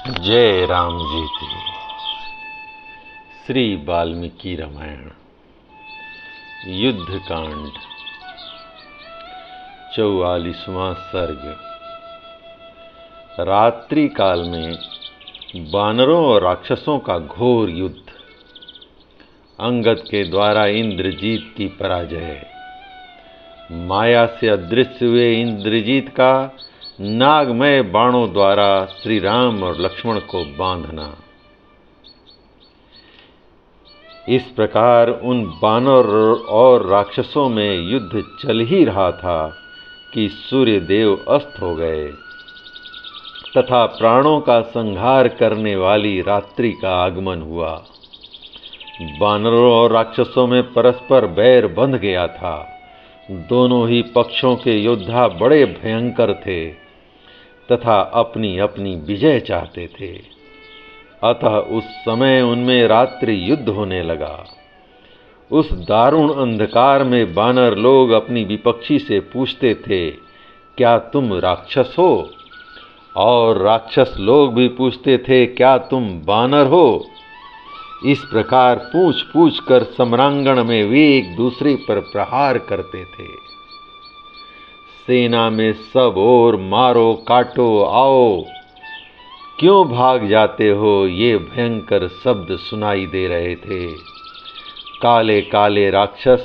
जय राम जी की। श्री वाल्मीकि रामायण युद्ध कांड 44वां सर्ग। रात्रि काल में बानरों और राक्षसों का घोर युद्ध। अंगद के द्वारा इंद्रजीत की पराजय। माया से अदृश्य हुए इंद्रजीत का नागमय बाणों द्वारा श्री राम और लक्ष्मण को बांधना। इस प्रकार उन बानर और राक्षसों में युद्ध चल ही रहा था कि सूर्य देव अस्त हो गए तथा प्राणों का संहार करने वाली रात्रि का आगमन हुआ। बानरों और राक्षसों में परस्पर बैर बंध गया था। दोनों ही पक्षों के योद्धा बड़े भयंकर थे तथा अपनी अपनी विजय चाहते थे। अतः उस समय उनमें रात्रि युद्ध होने लगा। उस दारुण अंधकार में बानर लोग अपनी विपक्षी से पूछते थे, क्या तुम राक्षस हो? और राक्षस लोग भी पूछते थे, क्या तुम बानर हो? इस प्रकार पूछ पूछ कर सम्रांगण में वे एक दूसरे पर प्रहार करते थे। सेना में सब ओर मारो काटो आओ, क्यों भाग जाते हो, ये भयंकर शब्द सुनाई दे रहे थे। काले काले राक्षस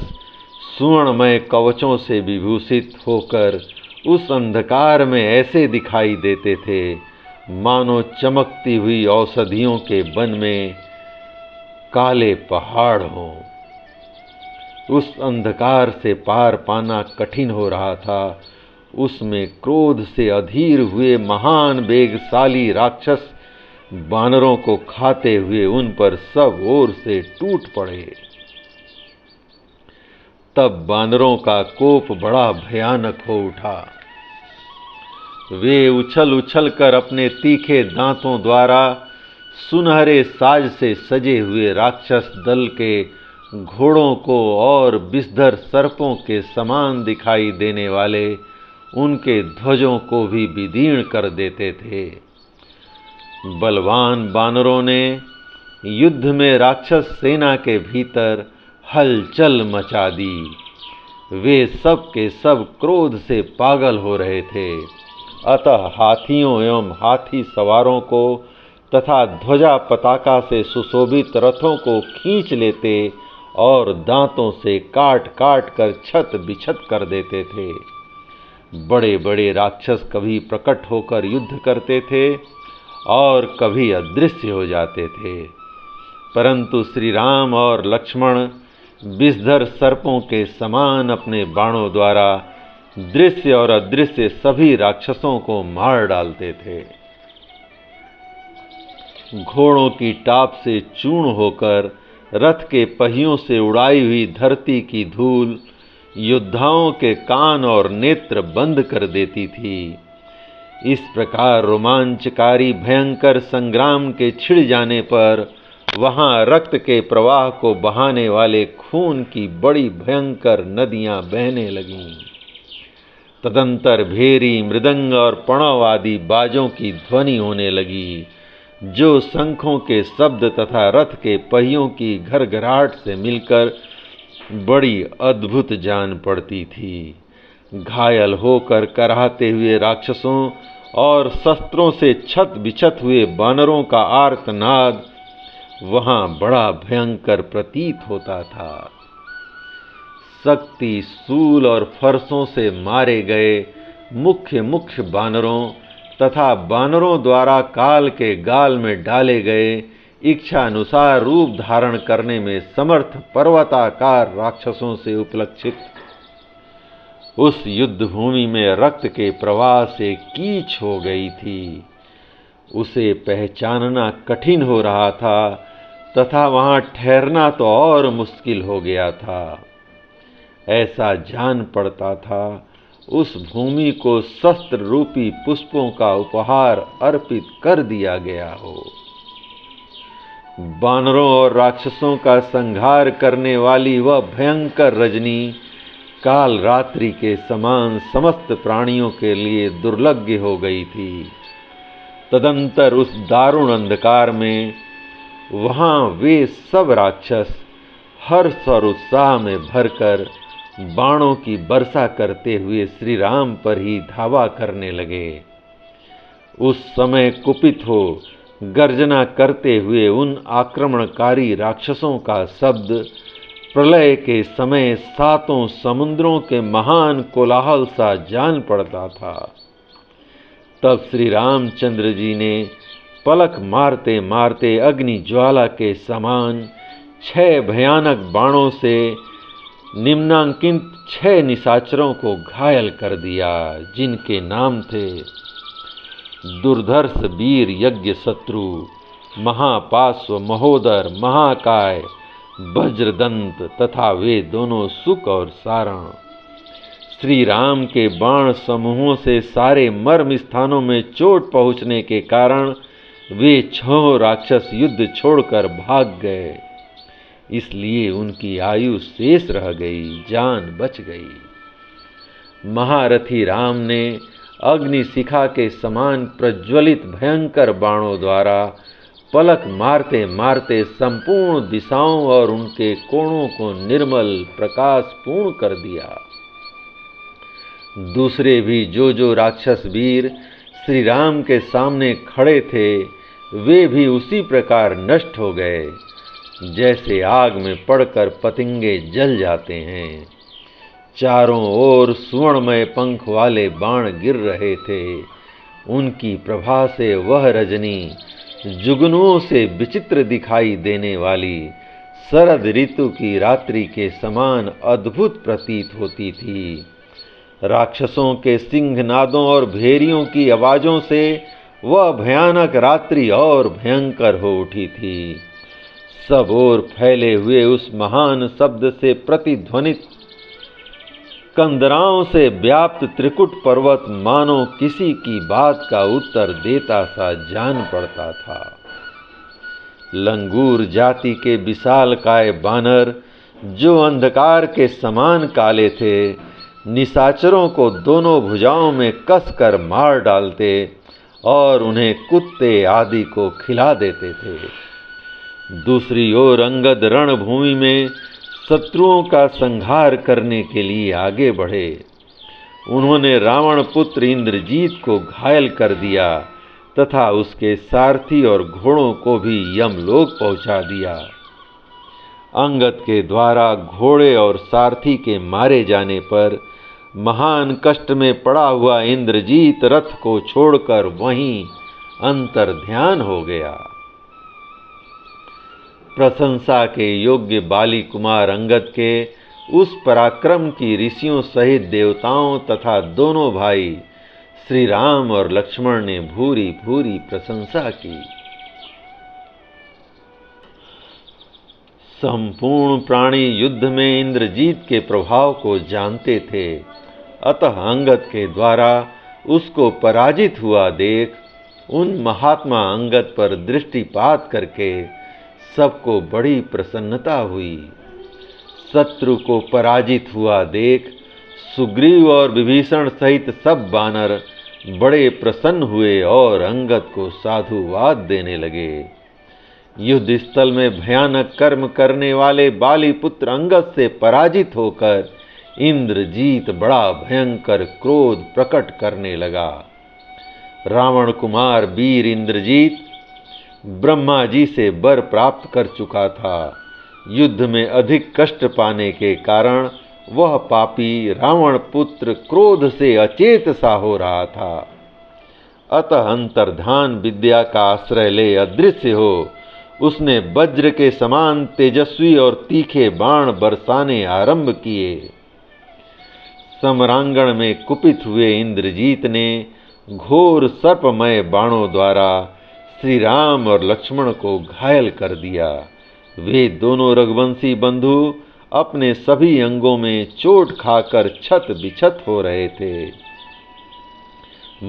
सुवर्णमय कवचों से विभूषित होकर उस अंधकार में ऐसे दिखाई देते थे मानो चमकती हुई औषधियों के वन में काले पहाड़ हों। उस अंधकार से पार पाना कठिन हो रहा था। उसमें क्रोध से अधीर हुए महान वेगशाली राक्षस बानरों को खाते हुए उन पर सब ओर से टूट पड़े। तब बानरों का कोप बड़ा भयानक हो उठा। वे उछल उछल कर अपने तीखे दांतों द्वारा सुनहरे साज से सजे हुए राक्षस दल के घोड़ों को और विषधर सर्पों के समान दिखाई देने वाले उनके ध्वजों को भी विदीर्ण कर देते थे। बलवान बानरों ने युद्ध में राक्षस सेना के भीतर हलचल मचा दी। वे सब के सब क्रोध से पागल हो रहे थे। अतः हाथियों एवं हाथी सवारों को तथा ध्वजा पताका से सुशोभित रथों को खींच लेते और दांतों से काट काट कर छत बिछत कर देते थे। बड़े बड़े राक्षस कभी प्रकट होकर युद्ध करते थे और कभी अदृश्य हो जाते थे, परंतु श्री राम और लक्ष्मण विषधर सर्पों के समान अपने बाणों द्वारा दृश्य और अदृश्य सभी राक्षसों को मार डालते थे। घोड़ों की टाप से चूर्ण होकर रथ के पहियों से उड़ाई हुई धरती की धूल योद्धाओं के कान और नेत्र बंद कर देती थी। इस प्रकार रोमांचकारी भयंकर संग्राम के छिड़ जाने पर वहां रक्त के प्रवाह को बहाने वाले खून की बड़ी भयंकर नदियां बहने लगीं। तदंतर भेरी मृदंग और पणव आदि बाजों की ध्वनि होने लगी, जो शंखों के शब्द तथा रथ के पहियों की घरघराहट से मिलकर बड़ी अद्भुत जान पड़ती थी। घायल होकर कराहते हुए राक्षसों और शस्त्रों से छत बिछत हुए बानरों का आर्तनाद वहां बड़ा भयंकर प्रतीत होता था। शक्ति शूल और फरसों से मारे गए मुख्य मुख्य बानरों तथा बानरों द्वारा काल के गाल में डाले गए इच्छा अनुसार रूप धारण करने में समर्थ पर्वताकार राक्षसों से उपलक्षित उस युद्ध भूमि में रक्त के प्रवाह से कीच हो गई थी। उसे पहचानना कठिन हो रहा था तथा वहां ठहरना तो और मुश्किल हो गया था। ऐसा जान पड़ता था उस भूमि को शस्त्र रूपी पुष्पों का उपहार अर्पित कर दिया गया हो। बानरों और राक्षसों का संहार करने वाली वह भयंकर रजनी काल रात्रि के समान समस्त प्राणियों के लिए दुर्लभ हो गई थी तदंतर उस दारुण अंधकार में वहां वे सब राक्षस हर्ष और उत्साह में भरकर बाणों की वर्षा करते हुए श्री राम पर ही धावा करने लगे। उस समय कुपित हो गर्जना करते हुए उन आक्रमणकारी राक्षसों का शब्द प्रलय के समय सातों समुद्रों के महान कोलाहल सा जान पड़ता था। तब श्री रामचंद्र जी ने पलक मारते मारते अग्नि ज्वाला के समान 6 भयानक बाणों से निम्नांकित 6 निशाचरों को घायल कर दिया, जिनके नाम थे दुर्धर्ष, वीर, यज्ञ, शत्रु, महापार्श्व, महोदर, महाकाय, वज्रदंत तथा वे दोनों सुक और सारण। श्री राम के बाण समूहों से सारे मर्म स्थानों में चोट पहुंचने के कारण वे 6 राक्षस युद्ध छोड़कर भाग गए, इसलिए उनकी आयु शेष रह गई, जान बच गई। महारथी राम ने अग्नि शिखा के समान प्रज्वलित भयंकर बाणों द्वारा पलक मारते मारते संपूर्ण दिशाओं और उनके कोणों को निर्मल प्रकाश पूर्ण कर दिया। दूसरे भी जो राक्षस वीर श्री राम के सामने खड़े थे, वे भी उसी प्रकार नष्ट हो गए, जैसे आग में पड़कर पतंगे जल जाते हैं। चारों ओर सुवर्णमय पंख वाले बाण गिर रहे थे। उनकी प्रभा से वह रजनी जुगनुओं से विचित्र दिखाई देने वाली शरद ऋतु की रात्रि के समान अद्भुत प्रतीत होती थी। राक्षसों के सिंहनादों और भेरियों की आवाजों से वह भयानक रात्रि और भयंकर हो उठी थी। सब ओर फैले हुए उस महान शब्द से प्रतिध्वनित कंदराओं से व्याप्त त्रिकुट पर्वत मानो किसी की बात का उत्तर देता सा जान पड़ता था। लंगूर जाति के विशालकाय बानर, जो अंधकार के समान काले थे, निशाचरों को दोनों भुजाओं में कसकर मार डालते और उन्हें कुत्ते आदि को खिला देते थे। दूसरी ओर अंगद रणभूमि में शत्रुओं का संहार करने के लिए आगे बढ़े। उन्होंने रावण पुत्र इंद्रजीत को घायल कर दिया तथा उसके सारथी और घोड़ों को भी यमलोक पहुंचा दिया। अंगद के द्वारा घोड़े और सारथी के मारे जाने पर महान कष्ट में पड़ा हुआ इंद्रजीत रथ को छोड़कर वहीं अंतर्ध्यान हो गया। प्रशंसा के योग्य बाली कुमार अंगद के उस पराक्रम की ऋषियों सहित देवताओं तथा दोनों भाई श्री राम और लक्ष्मण ने भूरी भूरी प्रशंसा की। संपूर्ण प्राणी युद्ध में इंद्रजीत के प्रभाव को जानते थे, अतः अंगद के द्वारा उसको पराजित हुआ देख उन महात्मा अंगद पर दृष्टिपात करके सबको बड़ी प्रसन्नता हुई। शत्रु को पराजित हुआ देख सुग्रीव और विभीषण सहित सब बानर बड़े प्रसन्न हुए और अंगद को साधुवाद देने लगे। युद्ध स्थल में भयानक कर्म करने वाले बाली पुत्र अंगद से पराजित होकर इंद्रजीत बड़ा भयंकर क्रोध प्रकट करने लगा। रावण कुमार वीर इंद्रजीत ब्रह्मा जी से वर प्राप्त कर चुका था। युद्ध में अधिक कष्ट पाने के कारण वह पापी रावण पुत्र क्रोध से अचेत सा हो रहा था। अतः अंतर्धान विद्या का आश्रय ले अदृश्य हो उसने वज्र के समान तेजस्वी और तीखे बाण बरसाने आरंभ किए। समरांगण में कुपित हुए इंद्रजीत ने घोर सर्पमय बाणों द्वारा श्री राम और लक्ष्मण को घायल कर दिया। वे दोनों रघुवंशी बंधु अपने सभी अंगों में चोट खाकर छत बिछत हो रहे थे।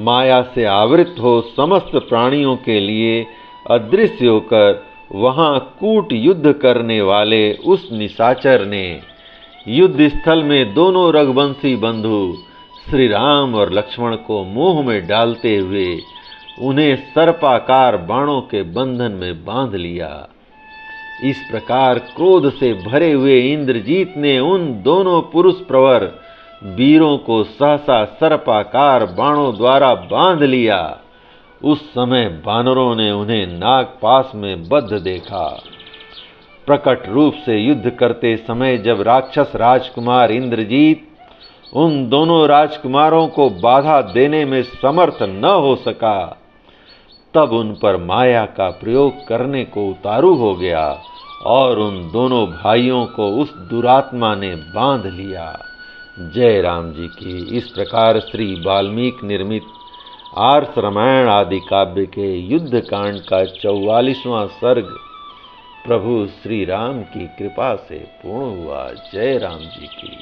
माया से आवृत हो समस्त प्राणियों के लिए अदृश्य होकर वहां कूट युद्ध करने वाले उस निशाचर ने युद्ध स्थल में दोनों रघुवंशी बंधु श्री राम और लक्ष्मण को मोह में डालते हुए उन्हें सर्पाकार बाणों के बंधन में बांध लिया। इस प्रकार क्रोध से भरे हुए इंद्रजीत ने उन दोनों पुरुष प्रवर वीरों को सहसा सर्पाकार बाणों द्वारा बांध लिया। उस समय बानरों ने उन्हें नागपाश में बद्ध देखा। प्रकट रूप से युद्ध करते समय जब राक्षस राजकुमार इंद्रजीत उन दोनों राजकुमारों को बाधा देने में समर्थ न हो सका, तब उन पर माया का प्रयोग करने को उतारू हो गया और उन दोनों भाइयों को उस दुरात्मा ने बांध लिया। जय राम जी की। इस प्रकार श्री वाल्मीकि निर्मित आर्ष रामायण आदि काव्य के युद्ध कांड का 44वां सर्ग प्रभु श्री राम की कृपा से पूर्ण हुआ। जय राम जी की।